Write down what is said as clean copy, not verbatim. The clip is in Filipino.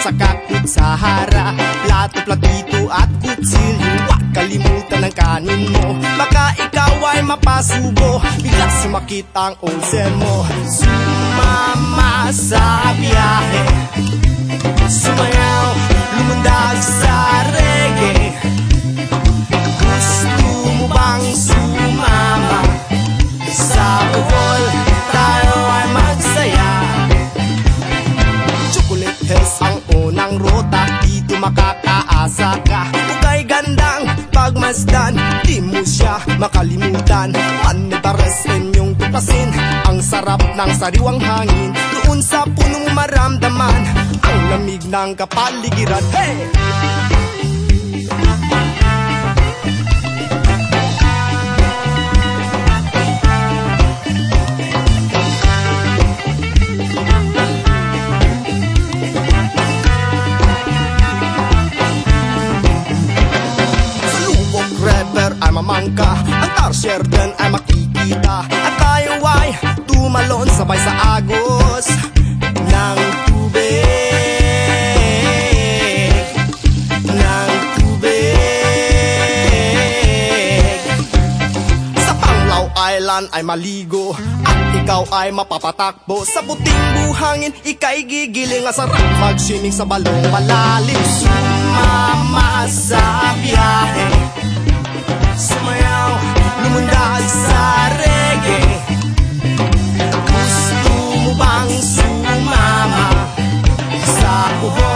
sa kakut sa hara, plato, platito at kutsilyo. Huwag kalimutan ang kanin mo, baka ikaw ay mapasubo, bigla sumakit ang ulcer mo. Sumama sa biyahe, sumayaw, lumundag sa reggae. Gusto mo bang sumama sa ugol? Tayo ay magsaya. Chocolate Hills ang unang ruta, dito makakaasa ka. Ukay gandang pagmasdan, di mo siya makalimutan. Panitares inyong tuklasin, ang sarap ng sariwang hangin. Doon sa punong maramdaman ang lamig ng kapaligiran. Hey! Ay mamangka, ang tarsier din ay makikita, at tayo ay tumalon sabay sa agos ng tubig, ng tubig. Sa Panglao Island ay maligo, at ikaw ay mapapatakbo sa puting buhangin. Ika'y gigiling, ang sarap mag-swimming sa balong malalim. Sumama sa biyahe, sumayaw, lumundag sa reggae. Gusto mo bang sumama sa buho?